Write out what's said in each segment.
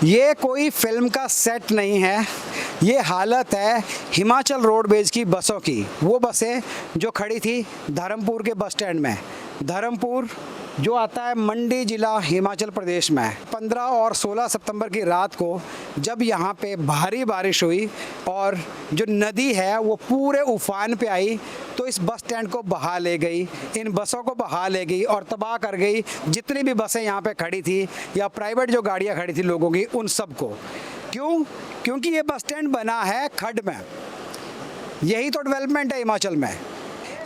ये कोई फिल्म का सेट नहीं है, ये हालत है हिमाचल रोडवेज की बसों की। वो बसें जो खड़ी थी धर्मपुर के बस स्टैंड में। धर्मपुर जो आता है मंडी ज़िला हिमाचल प्रदेश में। 15 और 16 सितंबर की रात को जब यहाँ पे भारी बारिश हुई और जो नदी है वो पूरे उफान पे आई, तो इस बस स्टैंड को बहा ले गई, इन बसों को बहा ले गई और तबाह कर गई जितनी भी बसें यहाँ पे खड़ी थी या प्राइवेट जो गाड़ियाँ खड़ी थी लोगों की, उन सब को। क्यों? क्योंकि ये बस स्टैंड बना है खड्ड में। यही तो डेवलपमेंट है हिमाचल में।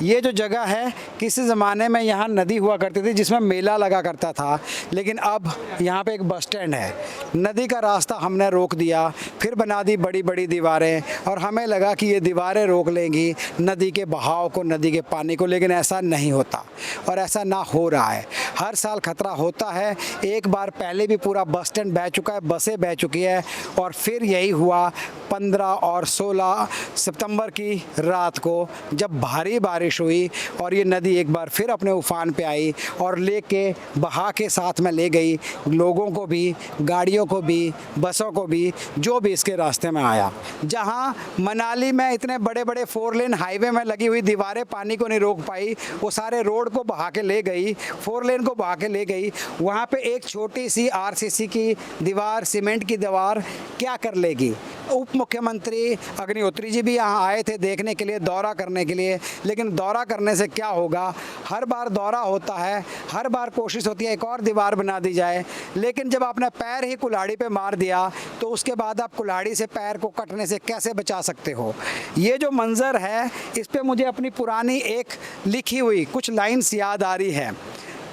ये जो जगह है, किसी ज़माने में यहाँ नदी हुआ करती थी जिसमें मेला लगा करता था, लेकिन अब यहाँ पे एक बस स्टैंड है। नदी का रास्ता हमने रोक दिया, फिर बना दी बड़ी बड़ी दीवारें, और हमें लगा कि ये दीवारें रोक लेंगी नदी के बहाव को, नदी के पानी को, लेकिन ऐसा नहीं होता और ऐसा ना हो रहा है। हर साल खतरा होता है। एक बार पहले भी पूरा बस स्टैंड बह चुका है, बसें बह चुकी है, और फिर यही हुआ 15 और 16 सितंबर की रात को जब भारी बारिश हुई और ये नदी एक बार फिर अपने उफान पे आई और लेके बहा के साथ में ले गई लोगों को भी, गाड़ियों को भी, बसों को भी, जो भी इसके रास्ते में आया। जहां मनाली में इतने बड़े बड़े 4 लेन हाईवे में लगी हुई दीवारें पानी को नहीं रोक पाई, वो सारे रोड को बहा के ले गई, 4 लेन को बहा के ले गई। वहाँ पे एक छोटी सी आरसीसी की दीवार, सीमेंट की दीवार क्या कर लेगी? उप मुख्यमंत्री अग्निहोत्री जी भी यहाँ आए थे देखने के लिए, दौरा करने के लिए, लेकिन दौरा करने से क्या होगा? हर बार दौरा होता है, हर बार कोशिश होती है एक और दीवार बना दी जाए, लेकिन जब आपने पैर ही कुल्हाड़ी पे मार दिया तो उसके बाद आप कुल्हाड़ी से पैर को कटने से कैसे बचा सकते हो? ये जो मंजर है, इस पे मुझे अपनी पुरानी एक लिखी हुई कुछ लाइन्स याद आ रही है।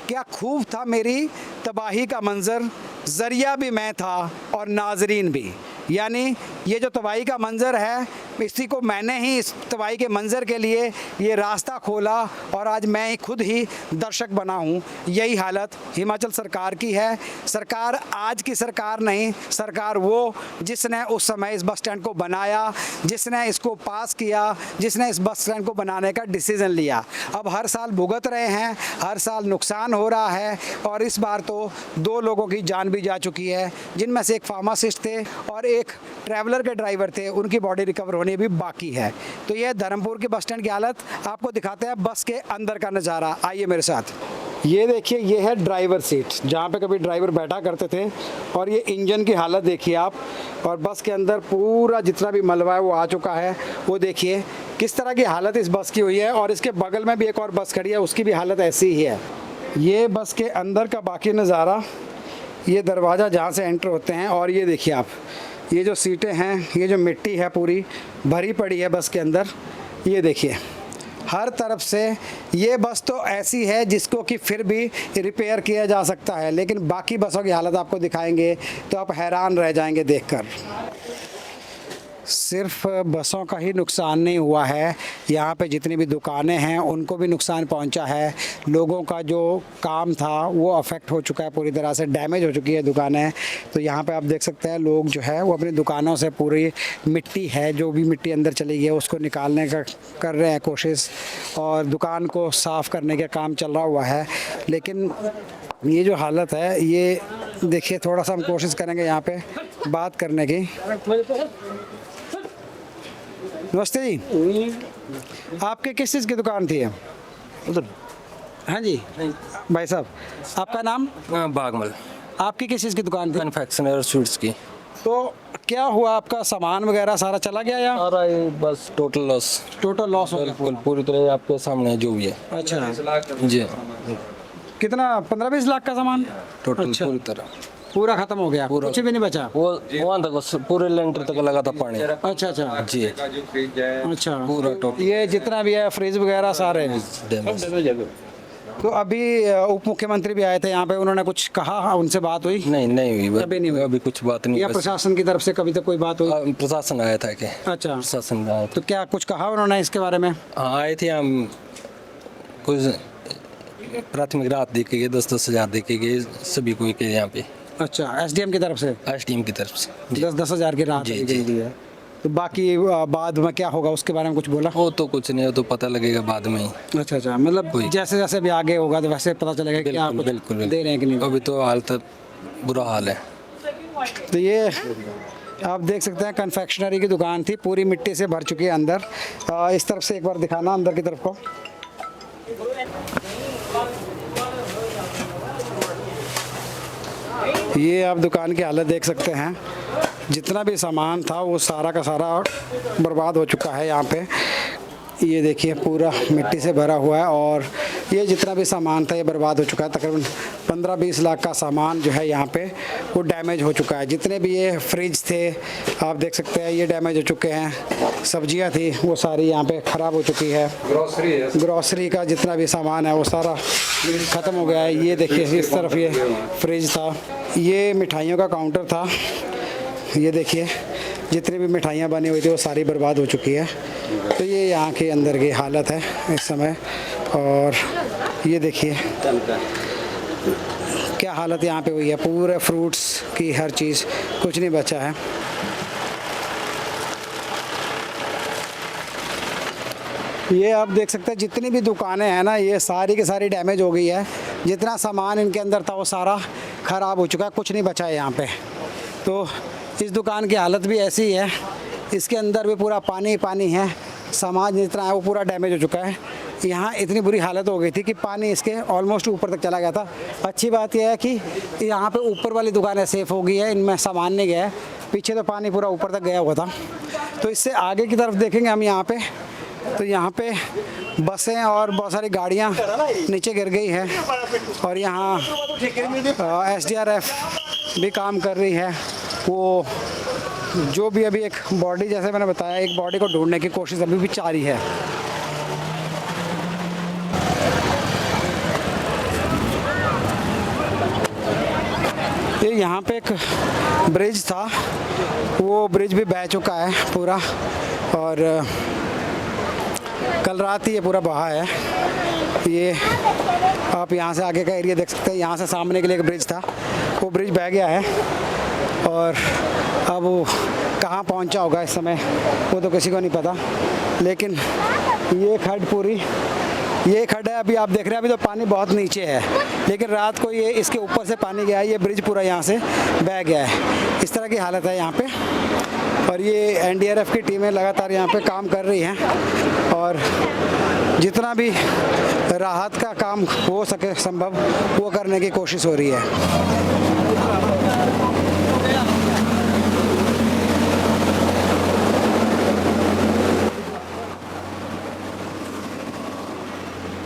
क्या खूब था मेरी तबाही का मंजर, जरिया भी मैं था और नाजरीन भी। यानी ये जो तबाही का मंज़र है, इसी को मैंने ही, इस तबाही के मंज़र के लिए ये रास्ता खोला और आज मैं ही खुद ही दर्शक बना हूँ। यही हालत हिमाचल सरकार की है। सरकार आज की सरकार नहीं, सरकार वो जिसने उस समय इस बस स्टैंड को बनाया, जिसने इसको पास किया, जिसने इस बस स्टैंड को बनाने का डिसीज़न लिया। अब हर साल भुगत रहे हैं, हर साल नुकसान हो रहा है, और इस बार तो 2 लोगों की जान भी जा चुकी है, जिनमें से एक फार्मासिस्ट थे और एक ट्रैवलर के ड्राइवर थे, उनकी बॉडी रिकवर होनी भी बाकी है। तो ये धर्मपुर के बस स्टैंड की हालत आपको दिखाते हैं, बस के अंदर का नज़ारा। आइए मेरे साथ। ये देखिए, ये है ड्राइवर सीट जहाँ पे कभी ड्राइवर बैठा करते थे, और ये इंजन की हालत देखिए आप, और बस के अंदर पूरा जितना भी मलबा है वो आ चुका है। वो देखिए किस तरह की हालत इस बस की हुई है, और इसके बगल में भी एक और बस खड़ी है, उसकी भी हालत ऐसी ही है। ये बस के अंदर का बाकी नज़ारा, ये दरवाज़ा जहाँ से एंटर होते हैं, और ये देखिए आप, ये जो सीटें हैं, ये जो मिट्टी है पूरी भरी पड़ी है बस के अंदर। ये देखिए हर तरफ से ये बस तो ऐसी है जिसको कि फिर भी रिपेयर किया जा सकता है, लेकिन बाकी बसों की हालत आपको दिखाएंगे तो आप हैरान रह जाएंगे देखकर। सिर्फ बसों का ही नुकसान नहीं हुआ है, यहाँ पे जितनी भी दुकानें हैं उनको भी नुकसान पहुँचा है। लोगों का जो काम था वो अफेक्ट हो चुका है, पूरी तरह से डैमेज हो चुकी है दुकानें। तो यहाँ पे आप देख सकते हैं लोग जो है वो अपनी दुकानों से पूरी मिट्टी है, जो भी मिट्टी अंदर चली गई है उसको निकालने का कर रहे हैं कोशिश, और दुकान को साफ़ करने का काम चल रहा हुआ है। लेकिन ये जो हालत है, ये देखिए, थोड़ा सा हम कोशिश करेंगे यहाँ पे बात करने की। नमस्ते जी, आपके किस चीज़ की दुकान थी? उधर। हाँ जी भाई साहब, आपका नाम? बागमल। आपकी किस चीज़ की दुकान थी? मैन्युफैक्चरर स्वीट्स की। तो क्या हुआ, आपका सामान वगैरह सारा चला गया या? सारा ये बस टोटल लॉस। टोटल लॉस हो गया बिल्कुल पूरी तरह आपके सामने है जो भी है। अच्छा, जी, कितना? 15-20 लाख का सामान टोटल अच्छा। पूरी तरह पूरा खत्म हो गया, कुछ भी नहीं बचा? वो वहाँ तक पूरे लेंटर तक लगा था पानी। अच्छा अच्छा जी, अच्छा, पूरा टोटल ये जितना भी है फ्रिज वगैरह सारे हैं। डैमेज। तो अभी उप मुख्यमंत्री भी आए थे यहाँ पे, उन्होंने कुछ कहा? उनसे बात हुई? नहीं हुई, अभी नहीं हुई? अभी कुछ बात नहीं। या प्रशासन की तरफ से कभी तक कोई बात हुई? प्रशासन आया था कि? अच्छा, प्रशासन आया था। तो क्या कुछ कहा उन्होंने इसके बारे में? हाँ आए थे हम, कुछ प्राथमिक राहत दे के गए, 10-10 हज़ार दे के गए सभी को के यहाँ पे। अच्छा, एसडीएम की तरफ से? एसडीएम की तरफ से 10-10 हज़ार की राहत जी, दी गई है। तो बाकी बाद में क्या होगा उसके बारे में कुछ बोला? वो तो कुछ नहीं, वो तो पता लगेगा बाद में ही। अच्छा अच्छा, मतलब जैसे जैसे भी आगे होगा तो वैसे पता चलेगा कि क्या बिल्कुल कुछ दे रहे हैं कि नहीं। अभी तो हाल तक बुरा हाल है। तो ये आप देख सकते हैं कन्फेक्शनरी की दुकान थी, पूरी मिट्टी से भर चुकी है अंदर। इस तरफ से एक बार दिखाना अंदर की तरफ को। ये आप दुकान की हालत देख सकते हैं, जितना भी सामान था वो सारा का सारा बर्बाद हो चुका है यहाँ पे। ये देखिए पूरा मिट्टी से भरा हुआ है और ये जितना भी सामान था ये बर्बाद हो चुका है। तकरीबन 15-20 लाख का सामान जो है यहाँ पे वो डैमेज हो चुका है। जितने भी ये फ्रिज थे आप देख सकते हैं ये डैमेज हो चुके हैं। सब्जियाँ थी वो सारी यहाँ पे ख़राब हो चुकी है। ग्रॉसरी का जितना भी सामान है वो सारा ख़त्म हो गया है। ये देखिए इस तरफ ये फ्रिज था, ये मिठाइयों का काउंटर था। ये देखिए जितनी भी मिठाइयाँ बनी हुई थी वो सारी बर्बाद हो चुकी है। तो ये यहाँ के अंदर की हालत है इस समय। और ये देखिए क्या हालत यहाँ पे हुई है, पूरे फ्रूट्स की हर चीज़, कुछ नहीं बचा है। ये आप देख सकते हैं जितनी भी दुकानें हैं ना ये सारी की सारी डैमेज हो गई है। जितना सामान इनके अंदर था वो सारा ख़राब हो चुका है, कुछ नहीं बचा है यहाँ पे। तो इस दुकान की हालत भी ऐसी है, इसके अंदर भी पूरा पानी पानी है, सामान जितना है वो पूरा डैमेज हो चुका है। यहाँ इतनी बुरी हालत हो गई थी कि पानी इसके ऑलमोस्ट ऊपर तक चला गया था। अच्छी बात यह है कि यहाँ पे ऊपर वाली दुकानें सेफ़ हो गई है, इनमें सामान नहीं गया है। पीछे तो पानी पूरा ऊपर तक गया हुआ था। तो इससे आगे की तरफ देखेंगे हम यहाँ पे, तो यहाँ पे बसें और बहुत सारी गाड़ियाँ नीचे गिर गई है। और यहाँ SDRF भी काम कर रही है। वो जो भी अभी एक बॉडी, जैसे मैंने बताया, एक बॉडी को ढूंढने की कोशिश अभी भी जारी है। ये यहाँ पे एक ब्रिज था, वो ब्रिज भी बह चुका है पूरा। और कल रात ही ये पूरा बहा है। ये आप यहाँ से आगे का एरिया देख सकते हैं, यहाँ से सामने के लिए एक ब्रिज था, वो ब्रिज बह गया है। और अब वो कहाँ पहुँचा होगा इस समय वो तो किसी को नहीं पता। लेकिन ये खड्ड पूरी, ये खड्ड है, अभी आप देख रहे हैं अभी तो पानी बहुत नीचे है, लेकिन रात को ये इसके ऊपर से पानी गया है, ये ब्रिज पूरा यहाँ से बह गया है। इस तरह की हालत है यहाँ पे। और ये NDRF की टीमें लगातार यहाँ पे काम कर रही हैं और जितना भी राहत का काम हो सके संभव वो करने की कोशिश हो रही है।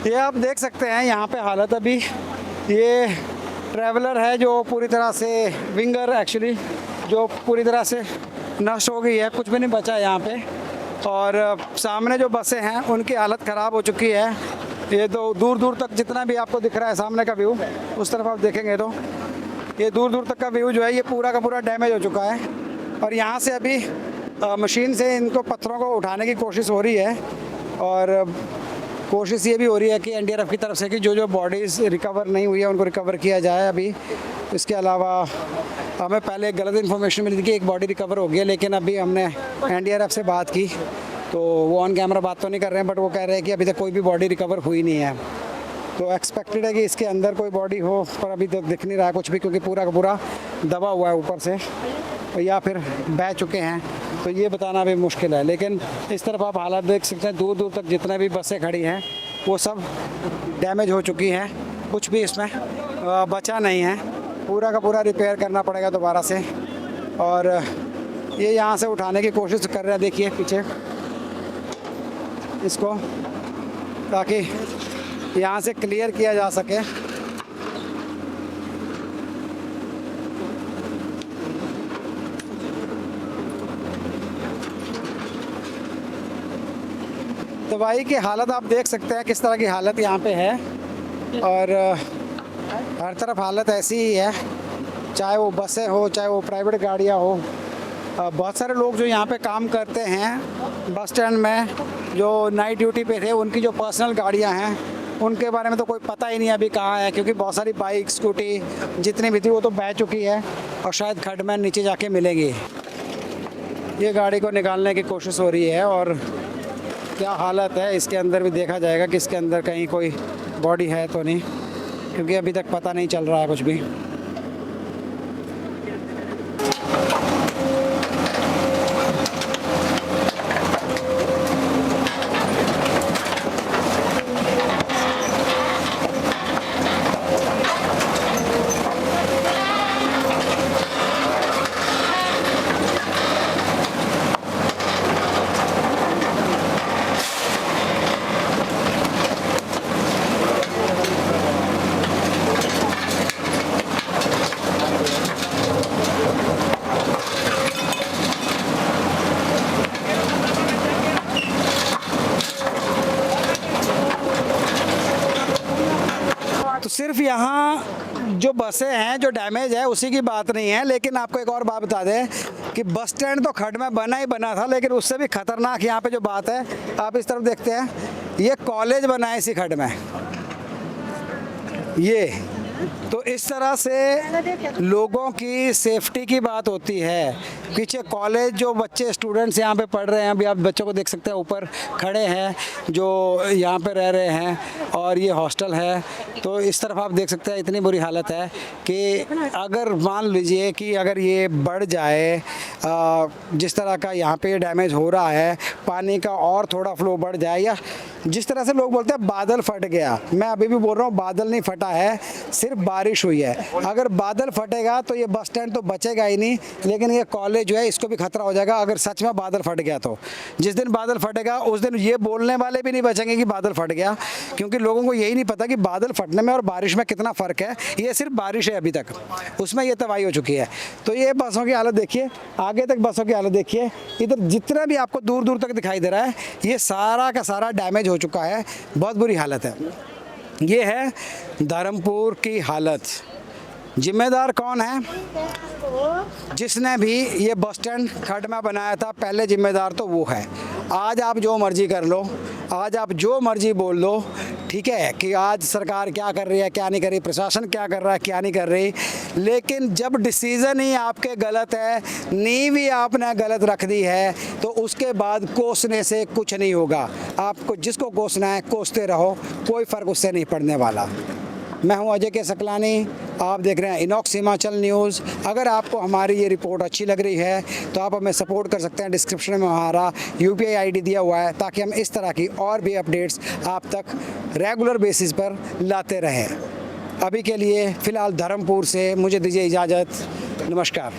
ये आप देख सकते हैं यहाँ पे हालत अभी, ये ट्रैवलर है जो पूरी तरह से, विंगर एक्चुअली, जो पूरी तरह से नष्ट हो गई है, कुछ भी नहीं बचा है यहाँ पे। और सामने जो बसें हैं उनकी हालत ख़राब हो चुकी है। ये तो दूर दूर तक जितना भी आपको दिख रहा है सामने का व्यू, उस तरफ आप देखेंगे तो ये दूर दूर तक का व्यू जो है ये पूरा का पूरा डैमेज हो चुका है। और यहाँ से अभी मशीन से इनको पत्थरों को उठाने की कोशिश हो रही है। और कोशिश ये भी हो रही है कि NDRF की तरफ से कि जो बॉडीज़ रिकवर नहीं हुई है उनको रिकवर किया जाए अभी। इसके अलावा हमें पहले एक गलत इन्फॉर्मेशन मिली थी कि एक बॉडी रिकवर हो गई है, लेकिन अभी हमने NDRF से बात की तो वो ऑन कैमरा बात तो नहीं कर रहे हैं, बट वो कह रहे हैं कि अभी तक कोई भी बॉडी रिकवर हुई नहीं है। तो एक्सपेक्टेड है कि इसके अंदर कोई बॉडी हो, पर अभी तक दिख नहीं रहा है कुछ भी, क्योंकि पूरा का पूरा दबा हुआ है ऊपर से या फिर बह चुके हैं, तो ये बताना भी मुश्किल है। लेकिन इस तरफ आप हालात देख सकते हैं, दूर दूर तक जितने भी बसें खड़ी हैं वो सब डैमेज हो चुकी हैं, कुछ भी इसमें बचा नहीं है, पूरा का पूरा रिपेयर करना पड़ेगा दोबारा से। और ये यहाँ से उठाने की कोशिश कर रहे हैं, देखिए पीछे इसको, ताकि यहाँ से क्लियर किया जा सके। तो भाई की हालत आप देख सकते हैं किस तरह की हालत यहाँ पे है। और हर तरफ हालत ऐसी ही है, चाहे वो बसें हो, चाहे वो प्राइवेट गाड़ियाँ हो। बहुत सारे लोग जो यहाँ पे काम करते हैं बस स्टैंड में, जो नाइट ड्यूटी पे थे, उनकी जो पर्सनल गाड़ियाँ हैं उनके बारे में तो कोई पता ही नहीं अभी कहाँ है, क्योंकि बहुत सारी बाइक, स्कूटी जितनी भी थी वो तो बह चुकी है और शायद खड्ड में नीचे जाके मिलेंगी। ये गाड़ी को निकालने की कोशिश हो रही है और क्या हालत है इसके अंदर भी देखा जाएगा कि इसके अंदर कहीं कोई बॉडी है तो नहीं, क्योंकि अभी तक पता नहीं चल रहा है कुछ भी। जो बसें हैं जो डैमेज है उसी की बात नहीं है, लेकिन आपको एक और बात बता दें कि बस स्टैंड तो खड्ड में बना ही बना था, लेकिन उससे भी खतरनाक यहाँ पे जो बात है, आप इस तरफ देखते हैं, ये कॉलेज बना है इसी खड्ड में। ये तो इस तरह से लोगों की सेफ्टी की बात होती है। पीछे कॉलेज जो बच्चे स्टूडेंट्स यहाँ पे पढ़ रहे हैं, अभी आप बच्चों को देख सकते हैं ऊपर खड़े हैं जो यहाँ पे रह रहे हैं, और ये हॉस्टल है। तो इस तरफ आप देख सकते हैं इतनी बुरी हालत है कि अगर मान लीजिए कि अगर ये बढ़ जाए, जिस तरह का यहाँ पे डैमेज हो रहा है, पानी का और थोड़ा फ्लो बढ़ जाए, या जिस तरह से लोग बोलते हैं बादल फट गया, मैं अभी भी बोल रहा हूँ बादल नहीं फटा है, सिर्फ बारिश हुई है। अगर बादल फटेगा तो ये बस स्टैंड तो बचेगा ही नहीं, लेकिन ये कॉलेज जो है इसको भी खतरा हो जाएगा अगर सच में बादल फट गया तो। जिस दिन बादल फटेगा उस दिन ये बोलने वाले भी नहीं बचेंगे कि बादल फट गया, क्योंकि लोगों को यही नहीं पता कि बादल फटने में और बारिश में कितना फ़र्क है। ये सिर्फ बारिश है अभी तक, उसमें ये तबाही हो चुकी है। तो ये बसों की हालत देखिए, आगे तक बसों की हालत देखिए, इधर जितना भी आपको दूर दूर तक दिखाई दे रहा है ये सारा का सारा डैमेज हो चुका है, बहुत बुरी हालत है। ये है धर्मपुर की हालत। जिम्मेदार कौन है? जिसने भी ये बस स्टैंड खड्ड में बनाया था, पहले जिम्मेदार तो वो है। आज आप जो मर्जी कर लो, आज आप जो मर्जी बोल लो, ठीक है, कि आज सरकार क्या कर रही है क्या नहीं कर रही, प्रशासन क्या कर रहा है क्या नहीं कर रही, लेकिन जब डिसीज़न ही आपके गलत है, नींव ही आपने गलत रख दी है, तो उसके बाद कोसने से कुछ नहीं होगा। आपको जिसको कोसना है कोसते रहो, कोई फ़र्क उससे नहीं पड़ने वाला। मैं हूं अजय के सकलानी, आप देख रहे हैं इनॉक्स हिमाचल न्यूज़। अगर आपको हमारी ये रिपोर्ट अच्छी लग रही है तो आप हमें सपोर्ट कर सकते हैं। डिस्क्रिप्शन में हमारा UPI ID दिया हुआ है, ताकि हम इस तरह की और भी अपडेट्स आप तक रेगुलर बेसिस पर लाते रहें। अभी के लिए फ़िलहाल धर्मपुर से मुझे दीजिए इजाज़त। नमस्कार।